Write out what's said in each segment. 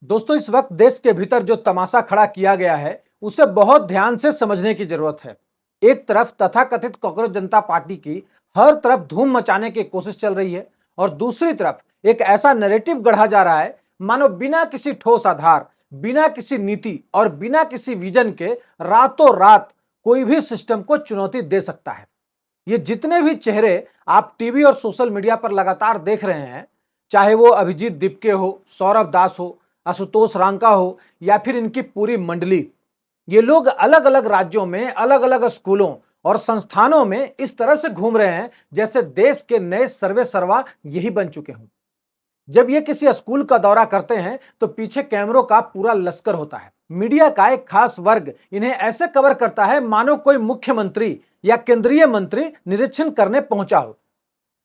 दोस्तों, इस वक्त देश के भीतर जो तमाशा खड़ा किया गया है उसे बहुत ध्यान से समझने की जरूरत है। एक तरफ तथाकथित कॉकरोच जनता पार्टी की हर तरफ धूम मचाने की कोशिश चल रही है और दूसरी तरफ एक ऐसा नैरेटिव गढ़ा जा रहा है मानो बिना किसी ठोस आधार, बिना किसी नीति और बिना किसी विजन के रातों रात कोई भी सिस्टम को चुनौती दे सकता है। ये जितने भी चेहरे आप टीवी और सोशल मीडिया पर लगातार देख रहे हैं, चाहे वो अभिजीत दीपके हो, सौरभ दास हो, आशुतोष रांका हो या फिर इनकी पूरी मंडली, ये लोग अलग अलग राज्यों में अलग अलग स्कूलों और संस्थानों में इस तरह से घूम रहे हैं जैसे देश के नए सर्वे सर्वा यही बन चुके हों। जब ये किसी स्कूल का दौरा करते हैं तो पीछे कैमरों का पूरा लश्कर होता है। मीडिया का एक खास वर्ग इन्हें ऐसे कवर करता है मानो कोई मुख्यमंत्री या केंद्रीय मंत्री निरीक्षण करने पहुंचा हो।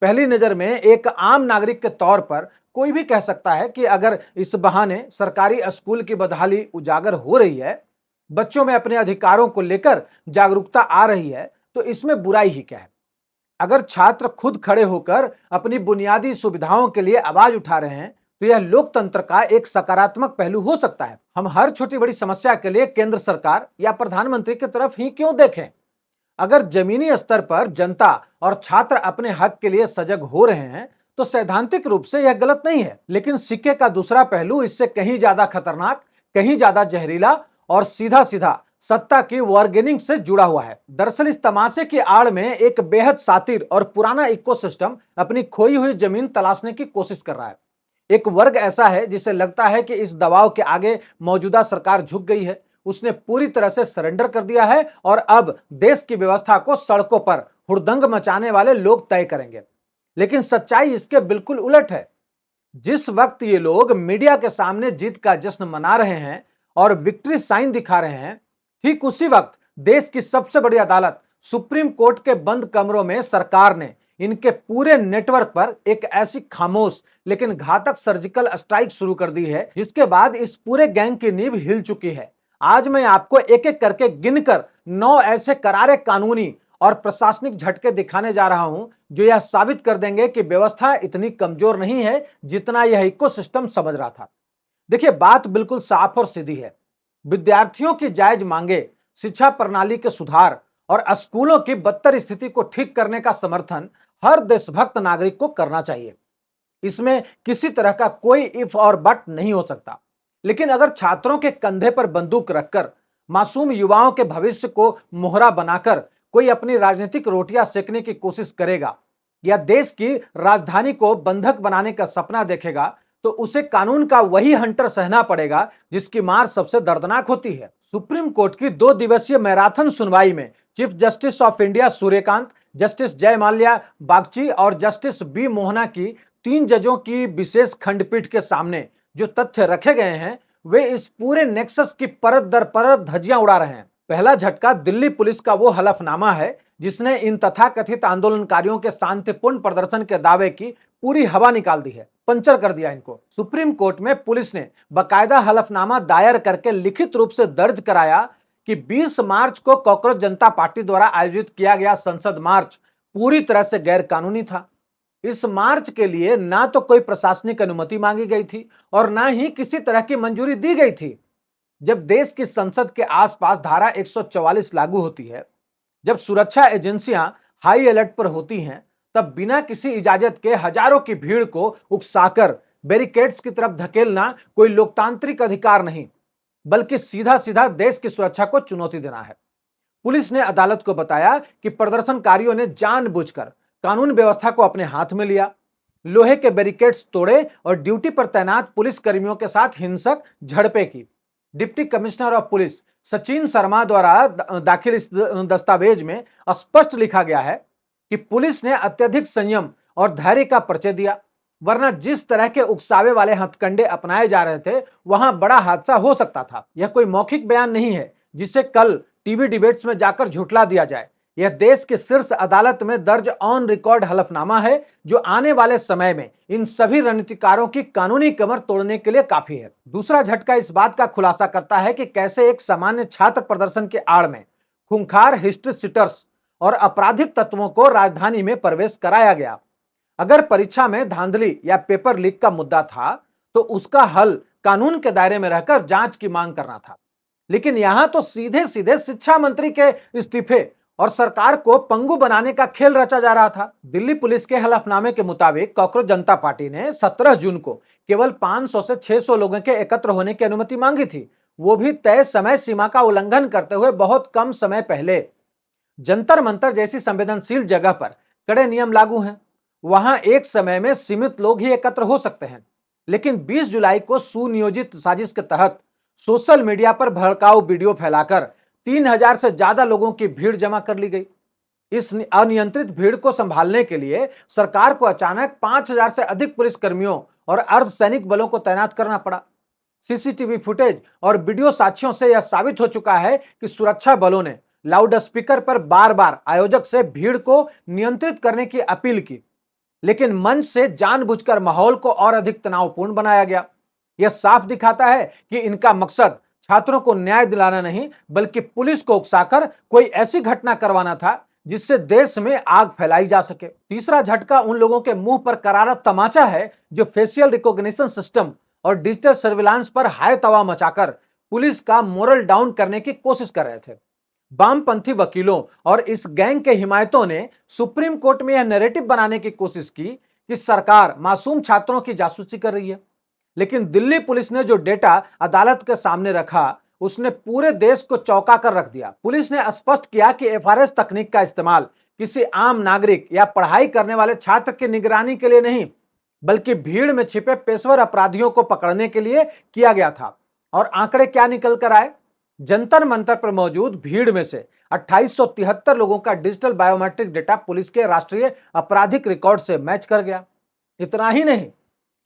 पहली नजर में एक आम नागरिक के तौर पर कोई भी कह सकता है कि अगर इस बहाने सरकारी स्कूल की बदहाली उजागर हो रही है, बच्चों में अपने अधिकारों को लेकर जागरूकता आ रही है, तो इसमें बुराई ही क्या है। अगर छात्र खुद खड़े होकर अपनी बुनियादी सुविधाओं के लिए आवाज उठा रहे हैं तो यह लोकतंत्र का एक सकारात्मक पहलू हो सकता है। हम हर छोटी बड़ी समस्या के लिए केंद्र सरकार या प्रधानमंत्री की तरफ ही क्यों देखें। अगर जमीनी स्तर पर जनता और छात्र अपने हक के लिए सजग हो रहे हैं तो सैद्धांतिक रूप से यह गलत नहीं है। लेकिन सिक्के का दूसरा पहलू इससे कहीं ज्यादा खतरनाक, कहीं ज्यादा जहरीला और सीधा सीधा सत्ता की बार्गेनिंग से जुड़ा हुआ है। दरअसल इस तमाशे की आड़ में एक बेहद शातिर और पुराना इकोसिस्टम अपनी खोई हुई जमीन तलाशने की कोशिश कर रहा है। एक वर्ग ऐसा है जिसे लगता है कि इस दबाव के आगे मौजूदा सरकार झुक गई है, उसने पूरी तरह से सरेंडर कर दिया है और अब देश की व्यवस्था को सड़कों पर हुड़दंग मचाने वाले लोग तय करेंगे। लेकिन सच्चाई इसके बिल्कुल उलट है। जिस वक्त ये लोग मीडिया के सामने जीत का जश्न मना रहे हैं और विक्ट्री साइन दिखा रहे हैं, ठीक उसी वक्त देश की सबसे बड़ी अदालत सुप्रीम कोर्ट के बंद कमरों में सरकार ने इनके पूरे नेटवर्क पर एक ऐसी खामोश लेकिन घातक सर्जिकल स्ट्राइक शुरू कर दी है जिसके बाद इस पूरे गैंग की नींव हिल चुकी है। आज मैं आपको एक एक करके गिनकर 9 ऐसे करारे कानूनी और प्रशासनिक झटके दिखाने जा रहा हूं जो यह साबित कर देंगे कि व्यवस्था इतनी कमजोर नहीं है जितना यह इकोसिस्टम समझ रहा था। देखिए, बात बिल्कुल साफ और सीधी है। विद्यार्थियों की जायज मांगे, शिक्षा प्रणाली के सुधार और स्कूलों की बदतर स्थिति को ठीक करने का समर्थन हर देशभक्त नागरिक को करना चाहिए। इसमें किसी तरह का कोई इफ और बट नहीं हो सकता। लेकिन अगर छात्रों के कंधे पर बंदूक रखकर मासूम युवाओं के भविष्य को मोहरा बनाकर कोई अपनी राजनीतिक रोटियां सेकने की कोशिश करेगा या देश की राजधानी को बंधक बनाने का सपना देखेगा तो उसे कानून का वही हंटर सहना पड़ेगा जिसकी मार सबसे दर्दनाक होती है। सुप्रीम कोर्ट की 2 दिवसीय मैराथन सुनवाई में chief justice of India Suryakant, justice जय माल्या बागची और जस्टिस बी मोहना की 3 जजों की विशेष खंडपीठ के सामने जो तथ्य रखे गए हैं वे इस पूरे नेक्सस की परत दर परत धज्जियां उड़ा रहे हैं। पहला झटका दिल्ली पुलिस का वो हलफनामा है जिसने इन तथाकथित आंदोलनकारियों के शांतिपूर्ण प्रदर्शन के दावे की पूरी हवा निकाल दी है, पंचर कर दिया इनको। सुप्रीम कोर्ट में पुलिस ने बकायदा हलफनामा दायर करके लिखित रूप से दर्ज कराया कि 20 मार्च को कॉकरोच जनता पार्टी द्वारा आयोजित किया गया संसद मार्च पूरी तरह से गैर कानूनी था। इस मार्च के लिए ना तो कोई प्रशासनिक अनुमति मांगी गई थी और ना ही किसी तरह की मंजूरी दी गई थी। जब देश की संसद के आसपास धारा 144 लागू होती है, जब सुरक्षा एजेंसियां हाई अलर्ट पर होती हैं, तब बिना किसी इजाजत के हजारों की भीड़ को उकसाकर बैरिकेड्स की तरफ धकेलना कोई लोकतांत्रिक अधिकार नहीं, बल्कि सीधा सीधा देश की सुरक्षा को चुनौती देना है। पुलिस ने अदालत को बताया कि प्रदर्शनकारियों ने जानबूझकर कानून व्यवस्था को अपने हाथ में लिया, लोहे के बैरिकेड्स तोड़े और ड्यूटी पर तैनात पुलिस कर्मियों के साथ हिंसक झड़पें की। Deputy commissioner of police Sachin Sharma द्वारा दाखिल इस दस्तावेज में स्पष्ट लिखा गया है कि पुलिस ने अत्यधिक संयम और धैर्य का परिचय दिया, वरना जिस तरह के उकसावे वाले हथकंडे अपनाए जा रहे थे वहां बड़ा हादसा हो सकता था। यह कोई मौखिक बयान नहीं है जिसे कल टीवी डिबेट्स में जाकर झुठला दिया जाए। यह देश के शीर्ष अदालत में दर्ज ऑन रिकॉर्ड हलफनामा है जो आने वाले समय में इन सभी रणनीतिकारों की कानूनी कमर तोड़ने के लिए काफी है। दूसरा झटका इस बात का खुलासा करता है कि कैसे एक सामान्य छात्र प्रदर्शन के आड़ में खूंखार हिस्ट्री सीटर्स और आपराधिक तत्वों को राजधानी में प्रवेश कराया गया। अगर परीक्षा में धांधली या पेपर लीक का मुद्दा था तो उसका हल कानून के दायरे में रहकर जांच की मांग करना था। लेकिन यहां तो सीधे सीधे शिक्षा मंत्री के इस्तीफे और सरकार को पंगु बनाने का खेल रचा जा रहा था। दिल्ली पुलिस के हलफनामे के मुताबिक कॉकरोच जनता पार्टी ने 17 जून को केवल 500 से 600 लोगों के एकत्र होने की अनुमति मांगी थी, वो भी तय समय सीमा का उल्लंघन करते हुए बहुत कम समय पहले। जंतर मंतर जैसी संवेदनशील जगह पर कड़े नियम लागू हैं, वहां एक समय में सीमित लोग ही एकत्र हो सकते हैं। लेकिन 20 जुलाई को सुनियोजित साजिश के तहत सोशल मीडिया पर भड़काऊ वीडियो फैलाकर 3000 से ज्यादा लोगों की भीड़ जमा कर ली गई। इस अनियंत्रित भीड़ को संभालने के लिए सरकार को अचानक 5000 से अधिक पुलिसकर्मियों और अर्धसैनिक बलों को तैनात करना पड़ा। सीसीटीवी फुटेज और वीडियो साक्ष्यों से यह साबित हो चुका है कि सुरक्षा बलों ने लाउड स्पीकर पर बार बार आयोजक से भीड़ को नियंत्रित करने की अपील की, लेकिन मंच से जानबूझकर माहौल को और अधिक तनावपूर्ण बनाया गया। यह साफ दिखाता है कि इनका मकसद छात्रों को न्याय दिलाना नहीं, बल्कि पुलिस को उकसाकर कोई ऐसी घटना करवाना था जिससे देश में आग फैलाई जा सके। तीसरा झटका उन लोगों के मुंह पर करारा तमाचा है जो फेशियल रिकॉग्निशन सिस्टम और डिजिटल सर्विलांस पर हाय तवा मचाकर पुलिस का मोरल डाउन करने की कोशिश कर रहे थे। वामपंथी वकीलों और इस गैंग के हिमायतों ने सुप्रीम कोर्ट में यह नैरेटिव बनाने की कोशिश की कि सरकार मासूम छात्रों की जासूसी कर रही है। लेकिन दिल्ली पुलिस ने जो डेटा अदालत के सामने रखा, उसने पूरे देश को चौंका कर रख दिया। पुलिस ने स्पष्ट किया कि एफआरएस तकनीक का इस्तेमाल किसी आम नागरिक या पढ़ाई करने वाले छात्र की निगरानी के लिए नहीं, बल्कि भीड़ में छिपे पेशेवर अपराधियों को पकड़ने के लिए किया गया था। और आंकड़े क्या निकल कर आए? जंतर मंतर पर मौजूद भीड़ में से 2873 लोगों का डिजिटल बायोमेट्रिक डेटा पुलिस के राष्ट्रीय आपराधिक रिकॉर्ड से मैच कर गया। इतना ही नहीं,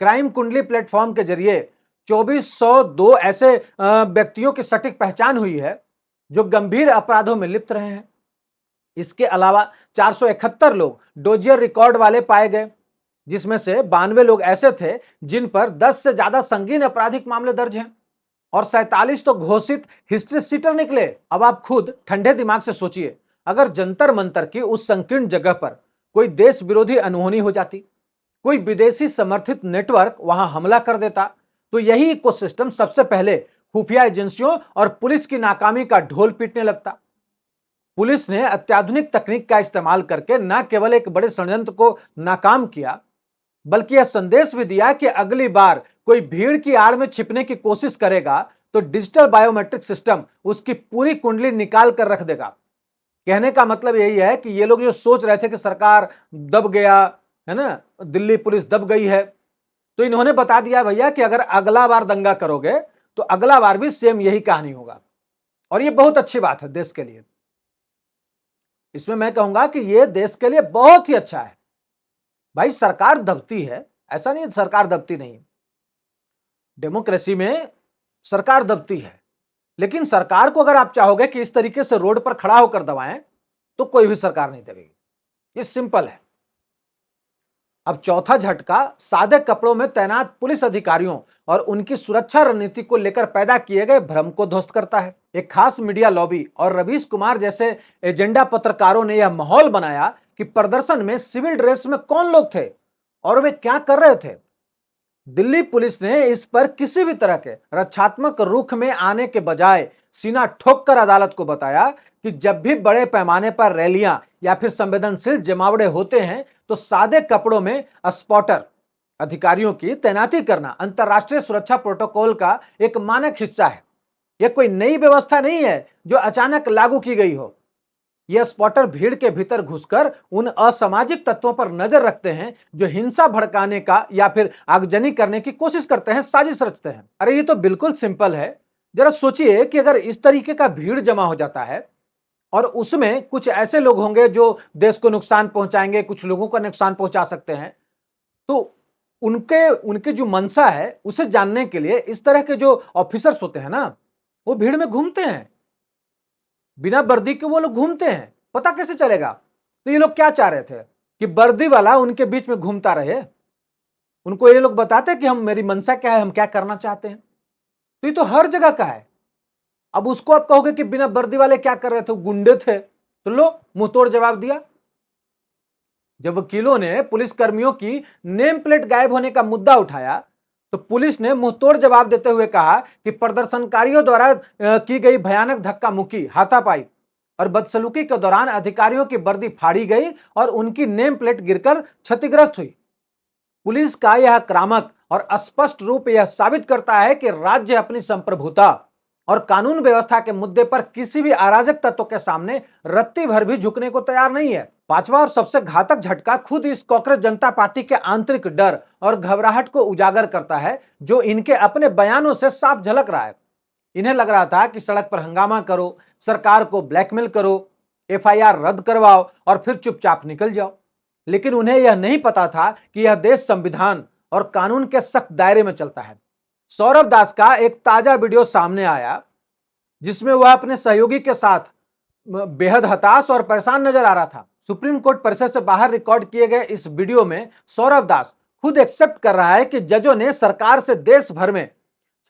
क्राइम कुंडली प्लेटफॉर्म के जरिए 2402 ऐसे व्यक्तियों की सटीक पहचान हुई है जो गंभीर अपराधों में लिप्त रहे हैं। इसके अलावा 471 लोग डोजियर रिकॉर्ड वाले पाए गए, जिसमें से 92 लोग ऐसे थे जिन पर 10 से ज्यादा संगीन आपराधिक मामले दर्ज हैं और 47 तो घोषित हिस्ट्री सीटर निकले। अब आप खुद ठंडे दिमाग से सोचिए, अगर जंतर मंतर की उस संकीर्ण जगह पर कोई देश विरोधी अनहोनी हो जाती, कोई विदेशी समर्थित नेटवर्क वहां हमला कर देता, तो यही इकोसिस्टम सबसे पहले खुफिया एजेंसियों और पुलिस की नाकामी का ढोल पीटने लगता। पुलिस ने अत्याधुनिक तकनीक का इस्तेमाल करके न केवल एक बड़े षड्यंत्र को नाकाम किया, बल्कि यह संदेश भी दिया कि अगली बार कोई भीड़ की आड़ में छिपने की कोशिश करेगा तो डिजिटल बायोमेट्रिक सिस्टम उसकी पूरी कुंडली निकाल कर रख देगा। कहने का मतलब यही है कि ये लोग जो सोच रहे थे कि सरकार दब गया है ना, दिल्ली पुलिस दब गई है, तो इन्होंने बता दिया भैया कि अगर अगला बार दंगा करोगे तो अगला बार भी सेम यही कहानी होगा। और ये बहुत अच्छी बात है देश के लिए। इसमें मैं कहूंगा कि ये देश के लिए बहुत ही अच्छा है। भाई सरकार दबती है, ऐसा नहीं सरकार दबती नहीं, डेमोक्रेसी में सरकार दबती है, लेकिन सरकार को अगर आप चाहोगे कि इस तरीके से रोड पर खड़ा होकर दबाएं तो कोई भी सरकार नहीं दबेगी। ये सिंपल है। अब चौथा झटका सादे कपड़ों में तैनात पुलिस अधिकारियों और उनकी सुरक्षा रणनीति को लेकर पैदा किए गए भ्रम को ध्वस्त करता है। एक खास मीडिया लॉबी और रवीश कुमार जैसे एजेंडा पत्रकारों ने यह माहौल बनाया कि प्रदर्शन में सिविल ड्रेस में कौन लोग थे और वे क्या कर रहे थे। दिल्ली पुलिस ने इस पर किसी भी तरह के रक्षात्मक रुख में आने के बजाय सीना ठोक कर अदालत को बताया कि जब भी बड़े पैमाने पर रैलियां या फिर संवेदनशील जमावड़े होते हैं तो सादे कपड़ों में स्पॉटर अधिकारियों की तैनाती करना अंतर्राष्ट्रीय सुरक्षा प्रोटोकॉल का एक मानक हिस्सा है। यह कोई नई व्यवस्था नहीं है जो अचानक लागू की गई हो। यह स्पॉटर भीड़ के भीतर घुसकर उन असामाजिक तत्वों पर नजर रखते हैं जो हिंसा भड़काने का या फिर आगजनी करने की कोशिश करते हैं, साजिश रचते हैं। अरे ये तो बिल्कुल सिंपल है। जरा सोचिए कि अगर इस तरीके का भीड़ जमा हो जाता है और उसमें कुछ ऐसे लोग होंगे जो देश को नुकसान पहुंचाएंगे, कुछ लोगों का नुकसान पहुंचा सकते हैं, तो उनके उनके जो मंशा है उसे जानने के लिए इस तरह के जो ऑफिसर्स होते हैं ना, वो भीड़ में घूमते हैं, बिना वर्दी के वो लोग घूमते हैं। पता कैसे चलेगा? तो ये लोग क्या चाह रहे थे कि वर्दी वाला उनके बीच में घूमता रहे, उनको ये लोग बताते कि हम मेरी मंशा क्या है, हम क्या करना चाहते हैं। तो ये तो हर जगह का है। अब उसको आप कहोगे कि बिना वर्दी वाले क्या कर रहे थे, गुंडे थे, तो लो मुंह तोड़ जवाब दिया। जब वकीलों ने पुलिस कर्मियों की नेम प्लेट गायब होने का मुद्दा उठाया तो पुलिस ने मुंहतोड़ जवाब देते हुए कहा कि प्रदर्शनकारियों द्वारा की गई भयानक धक्का मुक्की, हाथापाई और बदसलूकी के दौरान अधिकारियों की वर्दी फाड़ी गई और उनकी नेम प्लेट गिरकर क्षतिग्रस्त हुई। पुलिस का यह आक्रामक और स्पष्ट रूप यह साबित करता है कि राज्य अपनी संप्रभुता और कानून व्यवस्था के मुद्दे पर किसी भी अराजक तत्व के सामने रत्ती भर भी झुकने को तैयार नहीं है। पांचवा और सबसे घातक झटका खुद इस कांग्रेस जनता पार्टी के आंतरिक डर और घबराहट को उजागर करता है, जो इनके अपने बयानों से साफ झलक रहा है। इन्हें लग रहा था कि सड़क पर हंगामा करो, सरकार को ब्लैकमेल करो, एफआईआर रद्द करवाओ और फिर चुपचाप निकल जाओ। लेकिन उन्हें यह नहीं पता था कि यह देश संविधान और कानून के सख्त दायरे में चलता है। सौरभ दास का एक ताजा वीडियो सामने आया जिसमें वह अपने सहयोगी के साथ बेहद हताश और परेशान नजर आ रहा था। सुप्रीम कोर्ट परिसर से बाहर रिकॉर्ड किए गए इस वीडियो में सौरभ दास खुद एक्सेप्ट कर रहा है कि जजों ने सरकार से देश भर में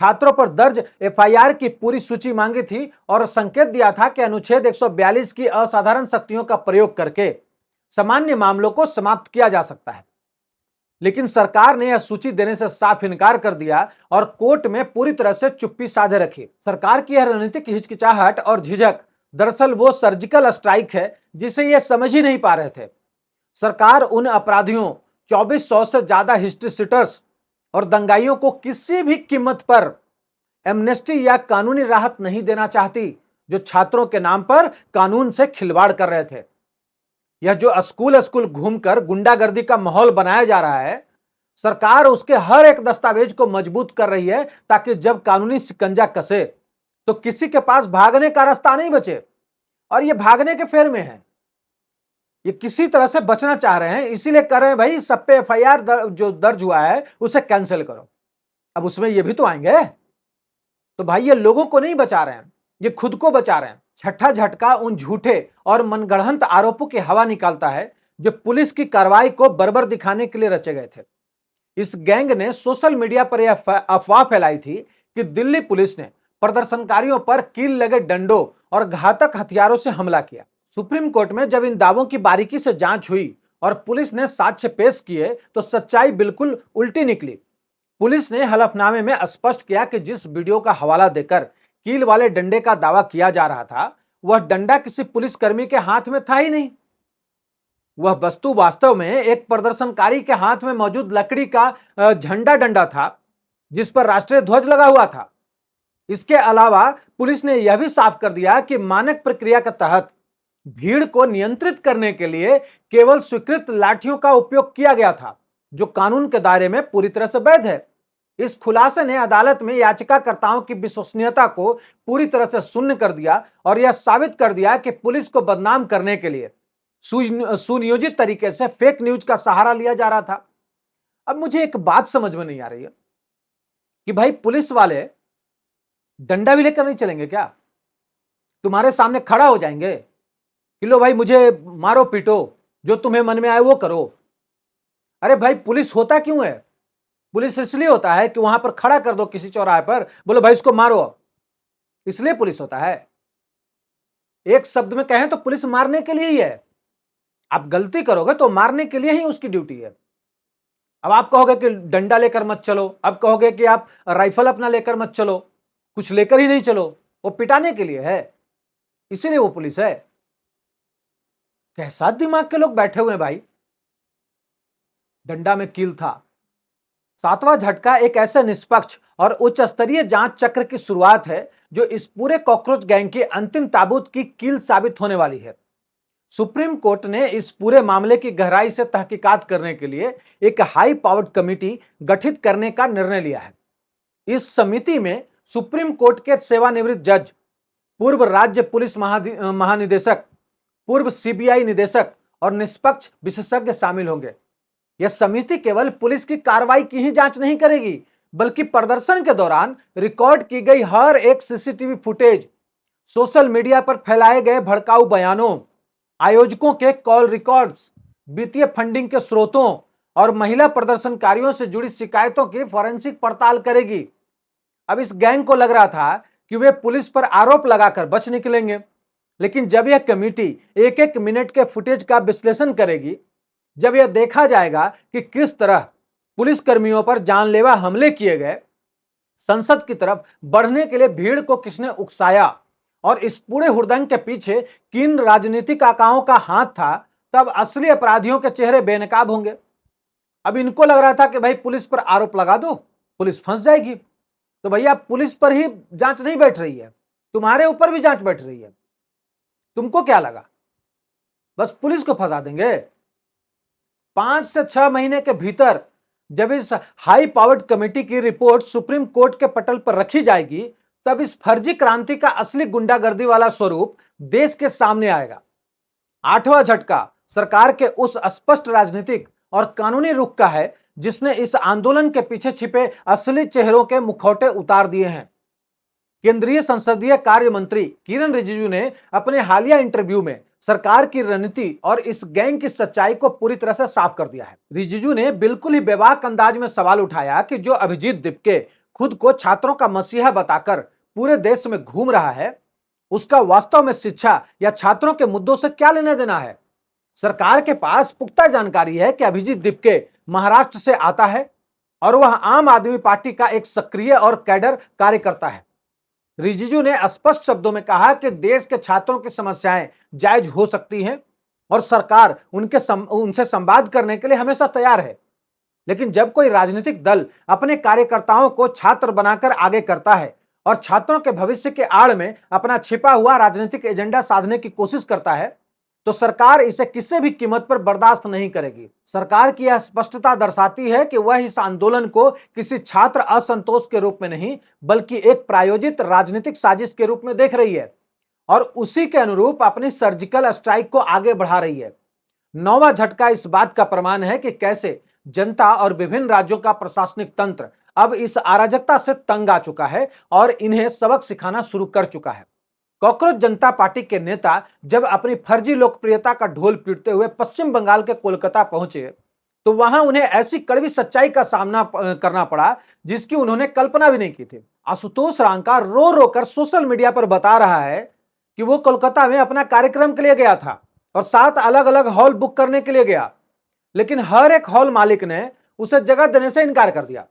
छात्रों पर दर्ज एफआईआर की पूरी सूची मांगी थी और संकेत दिया था कि अनुच्छेद 142 की असाधारण शक्तियों का प्रयोग करके सामान्य मामलों को समाप्त किया जा सकता है। लेकिन सरकार ने यह सूची देने से साफ इनकार कर दिया और कोर्ट में पूरी तरह से चुप्पी साधे रखी। सरकार की यह रणनीतिक हिचकिचाहट और झिझक दरअसल वो सर्जिकल स्ट्राइक है जिसे ये समझ ही नहीं पा रहे थे। सरकार उन अपराधियों 2400 से ज्यादा हिस्ट्री सीटर्स और दंगाइयों को किसी भी कीमत पर एमनेस्टी या कानूनी राहत नहीं देना चाहती, जो छात्रों के नाम पर कानून से खिलवाड़ कर रहे थे। यह जो स्कूल स्कूल घूमकर गुंडागर्दी का माहौल बनाया जा रहा है, सरकार उसके हर एक दस्तावेज को मजबूत कर रही है ताकि जब कानूनी शिकंजा कसे तो किसी के पास भागने का रास्ता नहीं बचे। और ये भागने के फेर में है, ये किसी तरह से बचना चाह रहे हैं, इसीलिए कर रहे हैं भाई सब पे एफआईआर जो दर्ज हुआ है उसे कैंसिल करो। अब उसमें ये भी तो आएंगे। तो भाई ये लोगों को नहीं बचा रहे हैं, ये खुद को बचा रहे हैं। छठा झटका उन झूठे और मनगढ़ंत आरोपों की हवा निकालता है जो पुलिस की कार्रवाई को बर्बर दिखाने के लिए रचे गए थे। इस गैंग ने सोशल मीडिया पर यह अफवाह फैलाई थी कि दिल्ली पुलिस ने प्रदर्शनकारियों पर कील लगे डंडों और घातक हथियारों से हमला किया। सुप्रीम कोर्ट में जब इन दावों की बारीकी से जांच हुई और पुलिस ने साक्ष्य पेश किए तो सच्चाई बिल्कुल उल्टी निकली। पुलिस ने हलफनामे में स्पष्ट किया कि जिस वीडियो का हवाला देकर कील वाले डंडे का दावा किया जा रहा था, वह डंडा किसी पुलिसकर्मी के हाथ में था ही नहीं। वह वस्तु वास्तव में एक प्रदर्शनकारी के हाथ में मौजूद लकड़ी का झंडा डंडा था जिस पर राष्ट्रीय ध्वज लगा हुआ था। इसके अलावा पुलिस ने यह भी साफ कर दिया कि मानक प्रक्रिया के तहत भीड़ को नियंत्रित करने के लिए केवल स्वीकृत लाठियों का उपयोग किया गया था, जो कानून के दायरे में पूरी तरह से वैध है। इस खुलासे ने अदालत में याचिकाकर्ताओं की विश्वसनीयता को पूरी तरह से शून्य कर दिया और यह साबित कर दिया कि पुलिस को बदनाम करने के लिए सुनियोजित तरीके से फेक न्यूज का सहारा लिया जा रहा था। अब मुझे एक बात समझ में नहीं आ रही है कि भाई पुलिस वाले डंडा भी लेकर नहीं चलेंगे क्या? तुम्हारे सामने खड़ा हो जाएंगे कि लो भाई मुझे मारो पीटो, जो तुम्हें मन में आए वो करो। अरे भाई पुलिस होता क्यों है? पुलिस इसलिए होता है कि वहां पर खड़ा कर दो किसी चौराहे पर, बोलो भाई इसको मारो, इसलिए पुलिस होता है। एक शब्द में कहें तो पुलिस मारने के लिए ही है। आप गलती करोगे तो मारने के लिए ही उसकी ड्यूटी है। अब आप कहोगे कि डंडा लेकर मत चलो, अब कहोगे कि आप राइफल अपना लेकर मत चलो, कुछ लेकर ही नहीं चलो, वो पिटाने के लिए है, इसीलिए वो पुलिस है। कैसा दिमाग के लोग बैठे हुए हैं भाई। डंडा में कील था। सातवां झटका एक ऐसे निष्पक्ष और उच्च स्तरीय जांच चक्र की शुरुआत है जो इस पूरे कॉकरोच गैंग की अंतिम ताबूत की कील साबित होने वाली है। सुप्रीम कोर्ट ने इस पूरे मामले की गहराई से तहकीकात करने के लिए एक हाई पावर्ड कमेटी गठित करने का निर्णय लिया है। इस समिति में सुप्रीम कोर्ट के सेवानिवृत्त जज, पूर्व राज्य पुलिस महानिदेशक, पूर्व सीबीआई निदेशक और निष्पक्ष विशेषज्ञ शामिल होंगे। यह समिति केवल पुलिस की कार्रवाई की ही जांच नहीं करेगी, बल्कि प्रदर्शन के दौरान रिकॉर्ड की गई हर एक सीसीटीवी फुटेज, सोशल मीडिया पर फैलाए गए भड़काऊ बयानों, आयोजकों के कॉल रिकॉर्ड्स, वित्तीय फंडिंग के स्रोतों और महिला प्रदर्शनकारियों से जुड़ी शिकायतों की फॉरेंसिक पड़ताल करेगी। अब इस गैंग को लग रहा था कि वे पुलिस पर आरोप लगाकर बच निकलेंगे, लेकिन जब यह कमेटी एक एक मिनट के फुटेज का विश्लेषण करेगी, जब यह देखा जाएगा कि किस तरह पुलिस कर्मियों पर जानलेवा हमले किए गए, संसद की तरफ बढ़ने के लिए भीड़ को किसने उकसाया और इस पूरे हुड़दंग के पीछे किन राजनीतिक आकाओं का हाथ था, तब असली अपराधियों के चेहरे बेनकाब होंगे। अब इनको लग रहा था कि भाई पुलिस पर आरोप लगा दो, पुलिस फंस जाएगी। तो भैया पुलिस पर ही जांच नहीं बैठ रही है, तुम्हारे ऊपर भी जांच बैठ रही है। तुमको क्या लगा बस पुलिस को फंसा देंगे? 5 से 6 महीने के भीतर जब इस हाई पावर्ड कमेटी की रिपोर्ट सुप्रीम कोर्ट के पटल पर रखी जाएगी, तब इस फर्जी क्रांति का असली गुंडागर्दी वाला स्वरूप देश के सामने आएगा। 8वां झटका सरकार के उस स्पष्ट राजनीतिक और कानूनी रुख का है जिसने इस आंदोलन के पीछे छिपे असली चेहरों के मुखौटे उतार दिए हैं। केंद्रीय संसदीय कार्य मंत्री किरण रिजिजू ने अपने हालिया इंटरव्यू में सरकार की रणनीति और इस गैंग की सच्चाई को पूरी तरह से साफ कर दिया है। रिजिजू ने बिल्कुल ही बेबाक अंदाज में सवाल उठाया कि जो अभिजीत दीपके खुद को छात्रों का मसीहा बताकर पूरे देश में घूम रहा है, उसका वास्तव में शिक्षा या छात्रों के मुद्दों से क्या लेना देना है? सरकार के पास पुख्ता जानकारी है कि अभिजीत दीपके महाराष्ट्र से आता है और वह आम आदमी पार्टी का एक सक्रिय और कैडर कार्यकर्ता है। रिजिजू ने स्पष्ट शब्दों में कहा कि देश के छात्रों की समस्याएं जायज हो सकती हैं और सरकार उनसे संवाद करने के लिए हमेशा तैयार है। लेकिन जब कोई राजनीतिक दल अपने कार्यकर्ताओं को छात्र बनाकर आगे करता है और छात्रों के भविष्य के आड़ में अपना छिपा हुआ राजनीतिक एजेंडा साधने की कोशिश करता है, तो सरकार इसे किसी भी कीमत पर बर्दाश्त नहीं करेगी। सरकार की यह स्पष्टता दर्शाती है कि वह इस आंदोलन को किसी छात्र असंतोष के रूप में नहीं, बल्कि एक प्रायोजित राजनीतिक साजिश के रूप में देख रही है और उसी के अनुरूप अपनी सर्जिकल स्ट्राइक को आगे बढ़ा रही है। 9वां झटका इस बात का प्रमाण है कि कैसे जनता और विभिन्न राज्यों का प्रशासनिक तंत्र अब इस अराजकता से तंग आ चुका है और इन्हें सबक सिखाना शुरू कर चुका है। कॉकरोच जनता पार्टी के नेता जब अपनी फर्जी लोकप्रियता का ढोल पीटते हुए पश्चिम बंगाल के कोलकाता पहुंचे, तो वहां उन्हें ऐसी कड़वी सच्चाई का सामना करना पड़ा जिसकी उन्होंने कल्पना भी नहीं की थी। आशुतोष रांका रो रो कर सोशल मीडिया पर बता रहा है कि वो कोलकाता में अपना कार्यक्रम के लिए गया था और 7 अलग अलग हॉल बुक करने के लिए गया, लेकिन हर एक हॉल मालिक ने उसे जगह देने से इनकार कर दिया।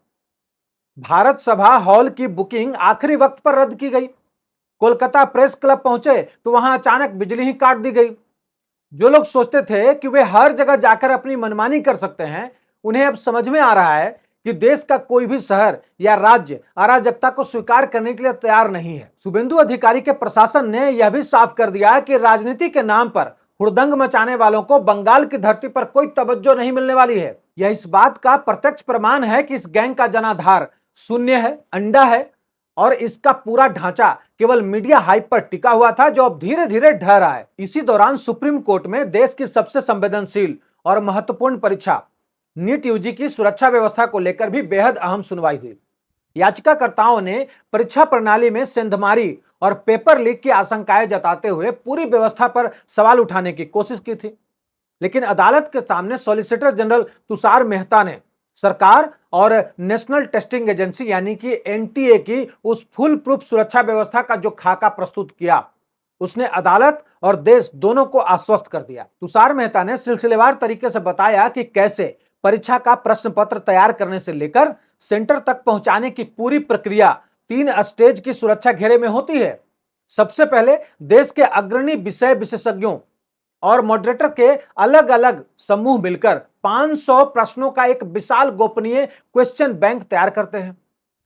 भारत सभा हॉल की बुकिंग आखिरी वक्त पर रद्द की गई। कोलकाता प्रेस क्लब पहुंचे तो वहां अचानक बिजली ही काट दी गई। जो लोग सोचते थे कि वे हर जगह जाकर अपनी मनमानी कर सकते हैं, उन्हें अब समझ में आ रहा है कि देश का कोई भी शहर या राज्य अराजकता को स्वीकार करने के लिए तैयार नहीं है। शुभेंदु अधिकारी के प्रशासन ने यह भी साफ कर दिया कि राजनीति के नाम पर हुड़दंग मचाने वालों को बंगाल की धरती पर कोई तवज्जो नहीं मिलने वाली है। यह इस बात का प्रत्यक्ष प्रमाण है कि इस गैंग का जनाधार शून्य है, अंडा है और इसका पूरा ढांचा केवल मीडिया हाइप पर टिका हुआ था, जो अब धीरे धीरे ढह रहा है। इसी दौरान सुप्रीम कोर्ट में देश की सबसे संवेदनशील और महत्वपूर्ण परीक्षा नीट यूजी की सुरक्षा व्यवस्था को लेकर भी बेहद अहम सुनवाई हुई। याचिकाकर्ताओं ने परीक्षा प्रणाली में सेंधमारी और पेपर लीक की आशंकाएं जताते हुए पूरी व्यवस्था पर सवाल उठाने की कोशिश की थी, लेकिन अदालत के सामने सॉलिसिटर जनरल तुषार मेहता ने सरकार और नेशनल टेस्टिंग एजेंसी यानी कि एनटीए की उस फुल प्रूफ सुरक्षा व्यवस्था का जो खाका प्रस्तुत किया, उसने अदालत और देश दोनों को आश्वस्त कर दिया। तुषार मेहता ने सिलसिलेवार तरीके से बताया कि कैसे परीक्षा का प्रश्न पत्र तैयार करने से लेकर सेंटर तक पहुंचाने की पूरी प्रक्रिया 3 स्टेज की सुरक्षा घेरे में होती है। सबसे पहले देश के अग्रणी विषय विशेषज्ञों और मॉडरेटर के अलग अलग समूह मिलकर 500 प्रश्नों का एक विशाल गोपनीय क्वेश्चन बैंक तैयार करते हैं।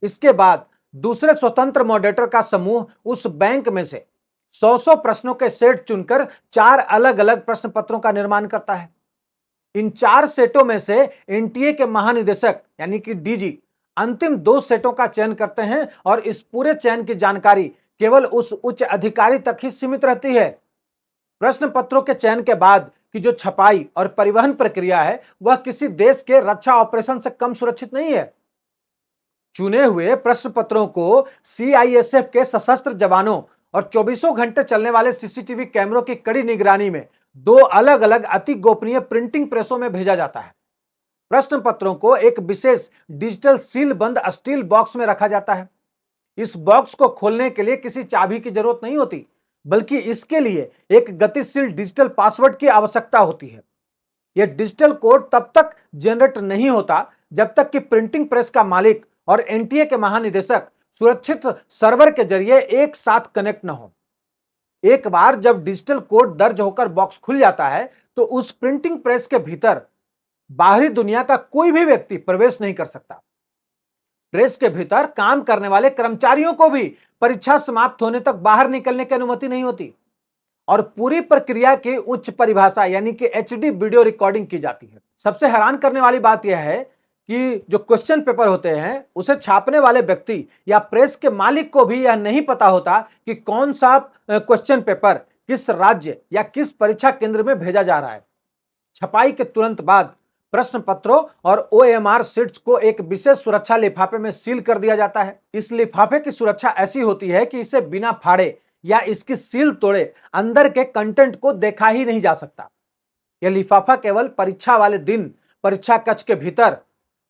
इसके बाद दूसरे स्वतंत्र मॉडरेटर का समूह उस बैंक में से 100 प्रश्नों के सेट चुनकर 4 अलग अलग प्रश्न पत्रों का निर्माण करता है। इन 4 सेटों में से एनटीए के महानिदेशक यानी कि डीजी अंतिम 2 सेटों का चयन करते हैं और इस पूरे चयन की जानकारी केवल उस उच्च अधिकारी तक ही सीमित रहती है। प्रश्न पत्रों के चयन के बाद की जो छपाई और परिवहन प्रक्रिया है, वह किसी देश के रक्षा ऑपरेशन से कम सुरक्षित नहीं है। चुने हुए प्रश्न पत्रों को सीआईएसएफ के सशस्त्र जवानों और 24 घंटे चलने वाले सीसीटीवी कैमरों की कड़ी निगरानी में 2 अलग अलग अति गोपनीय प्रिंटिंग प्रेसों में भेजा जाता है। प्रश्न पत्रों को एक विशेष डिजिटल सील बंद स्टील बॉक्स में रखा जाता है। इस बॉक्स को खोलने के लिए किसी चाबी की जरूरत नहीं होती, बल्कि इसके लिए एक गतिशील डिजिटल पासवर्ड की आवश्यकता होती है। यह डिजिटल कोड तब तक जनरेट नहीं होता जब तक कि प्रिंटिंग प्रेस का मालिक और एनटीए के महानिदेशक सुरक्षित सर्वर के जरिए एक साथ कनेक्ट न हो। एक बार जब डिजिटल कोड दर्ज होकर बॉक्स खुल जाता है तो उस प्रिंटिंग प्रेस के भीतर बाहरी दुनिया का कोई भी व्यक्ति प्रवेश नहीं कर सकता। प्रेस के भीतर काम करने वाले कर्मचारियों को भी परीक्षा समाप्त होने तक बाहर निकलने की अनुमति नहीं होती और पूरी प्रक्रिया की उच्च परिभाषा यानी कि एचडी वीडियो रिकॉर्डिंग की जाती है। सबसे हैरान करने वाली बात यह है कि जो क्वेश्चन पेपर होते हैं उसे छापने वाले व्यक्ति या प्रेस के मालिक को भी यह नहीं पता होता कि कौन सा क्वेश्चन पेपर किस राज्य या किस परीक्षा केंद्र में भेजा जा रहा है। छपाई के तुरंत बाद प्रश्न पत्रों और ओएमआर शीट्स को एक विशेष सुरक्षा लिफाफे में सील कर दिया जाता है। इस लिफाफे की सुरक्षा ऐसी होती है कि इसे बिना फाड़े या इसकी सील तोड़े अंदर के कंटेंट को देखा ही नहीं जा सकता। यह लिफाफा केवल परीक्षा वाले दिन परीक्षा कक्ष के भीतर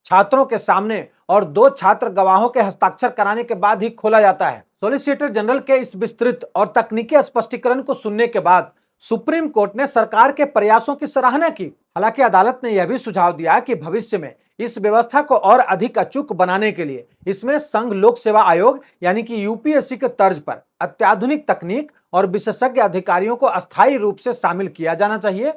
छात्रों के सामने और 2 छात्र गवाहों के हस्ताक्षर कराने के बाद ही खोला जाता है। सॉलिसिटर जनरल के इस विस्तृत और तकनीकी स्पष्टीकरण को सुनने के बाद सुप्रीम कोर्ट ने सरकार के प्रयासों की सराहना की। हालांकि अदालत ने यह भी सुझाव दिया कि भविष्य में इस व्यवस्था को और अधिक अचूक बनाने के लिए इसमें संघ लोक सेवा आयोग यानी कि यूपीएससी के तर्ज पर अत्याधुनिक तकनीक और विशेषज्ञ अधिकारियों को अस्थायी रूप से शामिल किया जाना चाहिए।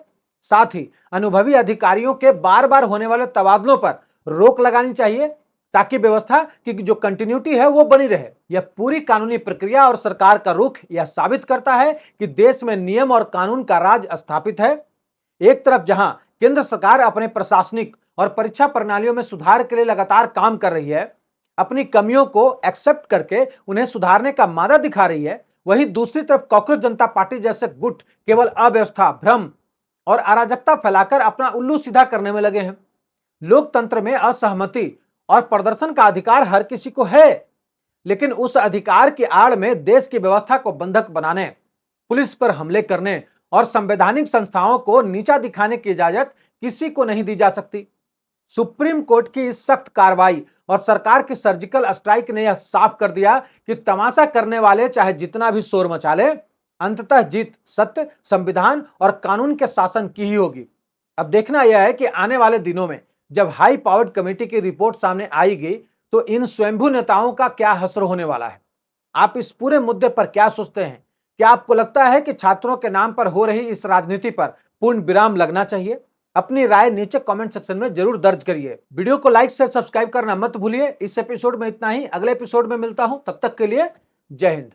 साथ ही अनुभवी अधिकारियों के बार बार होने वाले तबादलों पर रोक लगानी चाहिए ताकि व्यवस्था की जो कंटिन्यूटी है वो बनी रहे। यह पूरी कानूनी प्रक्रिया और सरकार का रुख यह साबित करता है कि देश में नियम और कानून का राज स्थापित है। एक तरफ जहां केंद्र सरकार अपने प्रशासनिक और परीक्षा प्रणालियों में सुधार के लिए लगातार काम कर रही है, अपनी कमियों को एक्सेप्ट करके उन्हें सुधारने का मादा दिखा रही है, वहीं दूसरी तरफ कांग्रेस जनता पार्टी जैसे गुट केवल अव्यवस्था, भ्रम और अराजकता फैलाकर अपना उल्लू सीधा करने में लगे हैं। लोकतंत्र में असहमति और प्रदर्शन का अधिकार हर किसी को है, लेकिन उस अधिकार की आड़ में देश की व्यवस्था को बंधक बनाने, पुलिस पर हमले करने और संवैधानिक संस्थाओं को नीचा दिखाने की इजाजत किसी को नहीं दी जा सकती। सुप्रीम कोर्ट की इस सख्त कार्रवाई और सरकार की सर्जिकल स्ट्राइक ने यह साफ कर दिया कि तमाशा करने वाले चाहे जितना भी शोर मचा ले, अंततः जीत सत्य, संविधान और कानून के शासन की ही होगी। अब देखना यह है कि आने वाले दिनों में जब हाई पावर्ड कमेटी की रिपोर्ट सामने आएगी तो इन स्वयंभू नेताओं का क्या हश्र होने वाला है। आप इस पूरे मुद्दे पर क्या सोचते हैं? क्या आपको लगता है कि छात्रों के नाम पर हो रही इस राजनीति पर पूर्ण विराम लगना चाहिए? अपनी राय नीचे कमेंट सेक्शन में जरूर दर्ज करिए। वीडियो को लाइक शेयर सब्सक्राइब करना मत भूलिए। इस एपिसोड में इतना ही, अगले एपिसोड में मिलता हूं, तब तक के लिए जय हिंद।